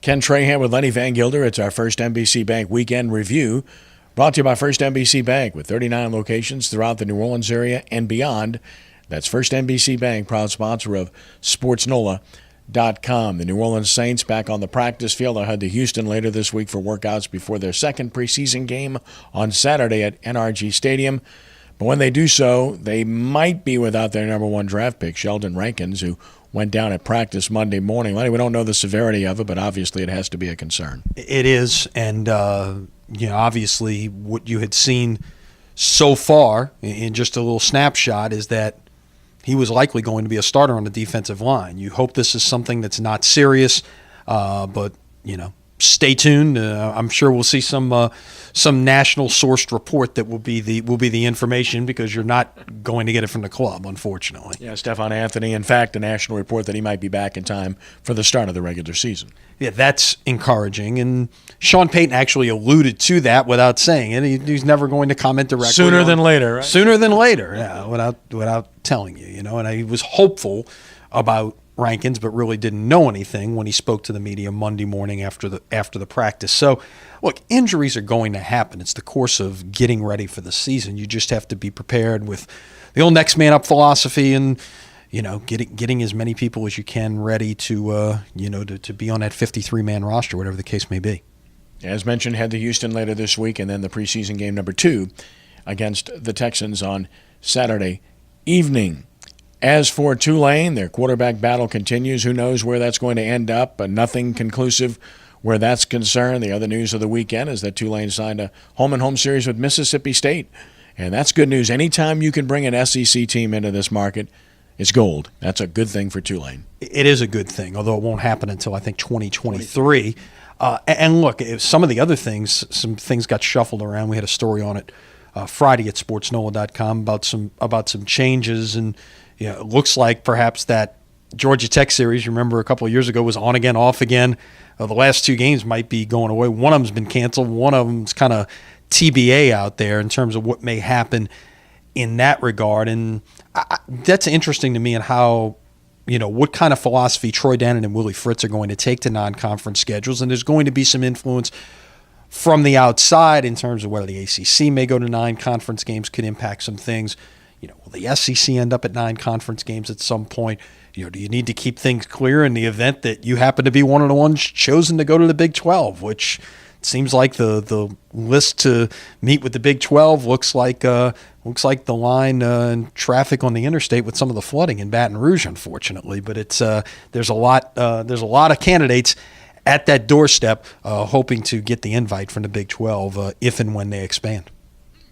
Ken Trahan with Lenny Vangilder. It's our First NBC Bank Weekend Review, brought to you by First NBC Bank with 39 locations throughout the New Orleans area and beyond. That's First NBC Bank, proud sponsor of SportsNOLA.com. The New Orleans Saints back on the practice field. They'll head to Houston later this week for workouts before their second preseason game on Saturday at NRG Stadium. But when they do so, they might be without their number one draft pick, Sheldon Rankins, who went down at practice Monday morning. Lenny, we don't know the severity of it, but obviously it has to be a concern. It is, and obviously what you had seen so far in just a little snapshot is that he was likely going to be a starter on the defensive line. You hope this is something that's not serious, but stay tuned. I'm sure we'll see some national sourced report that will be the information, because you're not going to get it from the club, unfortunately. Yeah, Stephon Anthony, in fact, a national report that he might be back in time for the start of the regular season. Yeah, that's encouraging. And Sean Payton actually alluded to that without saying it. He's never going to comment directly. Sooner than later, right? Sooner than later, yeah, without telling you, And he was hopeful about Rankins, but really didn't know anything when he spoke to the media Monday morning after the practice. So, look, injuries are going to happen. It's the course of getting ready for the season. You just have to be prepared with the old next man up philosophy, and getting as many people as you can ready to be on that 53-man roster, whatever the case may be. As mentioned, head to Houston later this week, and then the preseason game number 2 against the Texans on Saturday evening. As for Tulane, their quarterback battle continues. Who knows where that's going to end up, but nothing conclusive where that's concerned. The other news of the weekend is that Tulane signed a home-and-home series with Mississippi State, and that's good news. Anytime you can bring an SEC team into this market, it's gold. That's a good thing for Tulane. It is a good thing, although it won't happen until, I think, 2023. And look, some of the other things, some things got shuffled around. We had a story on it Friday at SportsNOLA.com about some changes, and it looks like perhaps that Georgia Tech series, you remember a couple of years ago, was on again, off again. The last 2 games might be going away. One of them's been canceled. One of them's kind of TBA out there in terms of what may happen in that regard. And that's interesting to me, and how, what kind of philosophy Troy Dannon and Willie Fritz are going to take to non-conference schedules. And there's going to be some influence from the outside in terms of whether the ACC may go to 9 conference games, could impact some things. Will the SEC end up at 9 conference games at some point? Do you need to keep things clear in the event that you happen to be one of the ones chosen to go to the Big 12, which seems like the list to meet with the Big 12 looks like the line and traffic on the interstate with some of the flooding in Baton Rouge, unfortunately. But it's there's a lot of candidates at that doorstep hoping to get the invite from the Big 12 if and when they expand.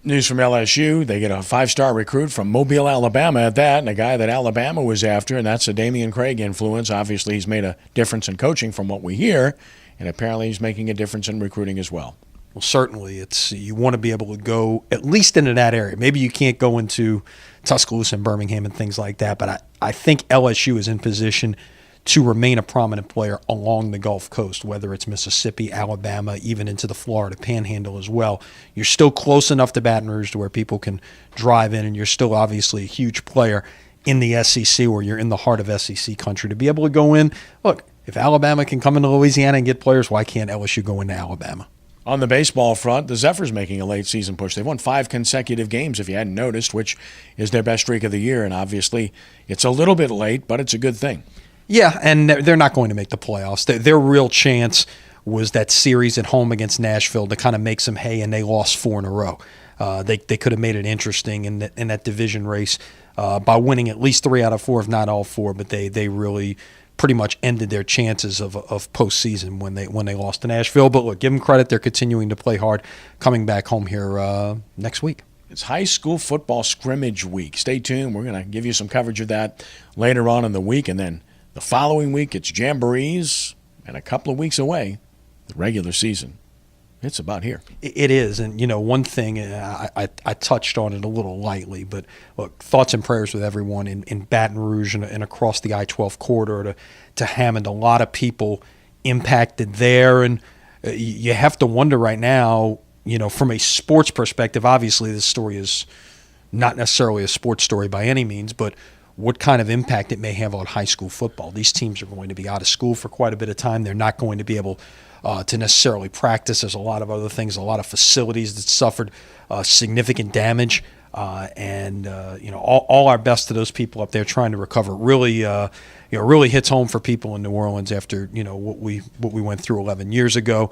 News from LSU, they get a 5-star recruit from Mobile, Alabama at that, and a guy that Alabama was after, and that's a Damian Craig influence. Obviously, he's made a difference in coaching from what we hear, and apparently he's making a difference in recruiting as well. Well, certainly, you want to be able to go at least into that area. Maybe you can't go into Tuscaloosa and Birmingham and things like that, but I think LSU is in position to remain a prominent player along the Gulf Coast, whether it's Mississippi, Alabama, even into the Florida Panhandle as well. You're still close enough to Baton Rouge to where people can drive in, and you're still obviously a huge player in the SEC, where you're in the heart of SEC country. To be able to go in, look, if Alabama can come into Louisiana and get players, why can't LSU go into Alabama? On the baseball front, the Zephyrs making a late season push. They've won 5 consecutive games, if you hadn't noticed, which is their best streak of the year, and obviously it's a little bit late, but it's a good thing. Yeah, and they're not going to make the playoffs. Their real chance was that series at home against Nashville to kind of make some hay, and they lost 4 in a row. They could have made it interesting in that division race by winning at least 3 out of 4, if not all 4, but they really pretty much ended their chances of postseason when they lost to Nashville. But look, give them credit. They're continuing to play hard, coming back home here next week. It's high school football scrimmage week. Stay tuned. We're going to give you some coverage of that later on in the week, and then the following week, it's jamborees, and a couple of weeks away, the regular season. It's about here. It is. And, one thing, I touched on it a little lightly, but look, thoughts and prayers with everyone in Baton Rouge and across the I-12 corridor to Hammond. A lot of people impacted there. And you have to wonder right now, from a sports perspective, obviously this story is not necessarily a sports story by any means, but what kind of impact it may have on high school football. These teams are going to be out of school for quite a bit of time. They're not going to be able to necessarily practice. There's a lot of other things, a lot of facilities that suffered significant damage. All our best to those people up there trying to recover. Really, really hits home for people in New Orleans after what we went through 11 years ago.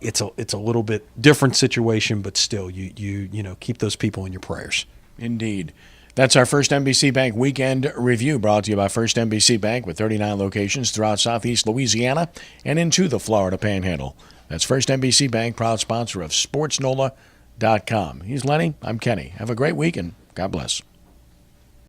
It's a little bit different situation, but still, you keep those people in your prayers. Indeed. That's our First NBC Bank Weekend Review, brought to you by First NBC Bank with 39 locations throughout Southeast Louisiana and into the Florida Panhandle. That's First NBC Bank, proud sponsor of SportsNOLA.com. He's Lenny. I'm Kenny. Have a great week, and God bless.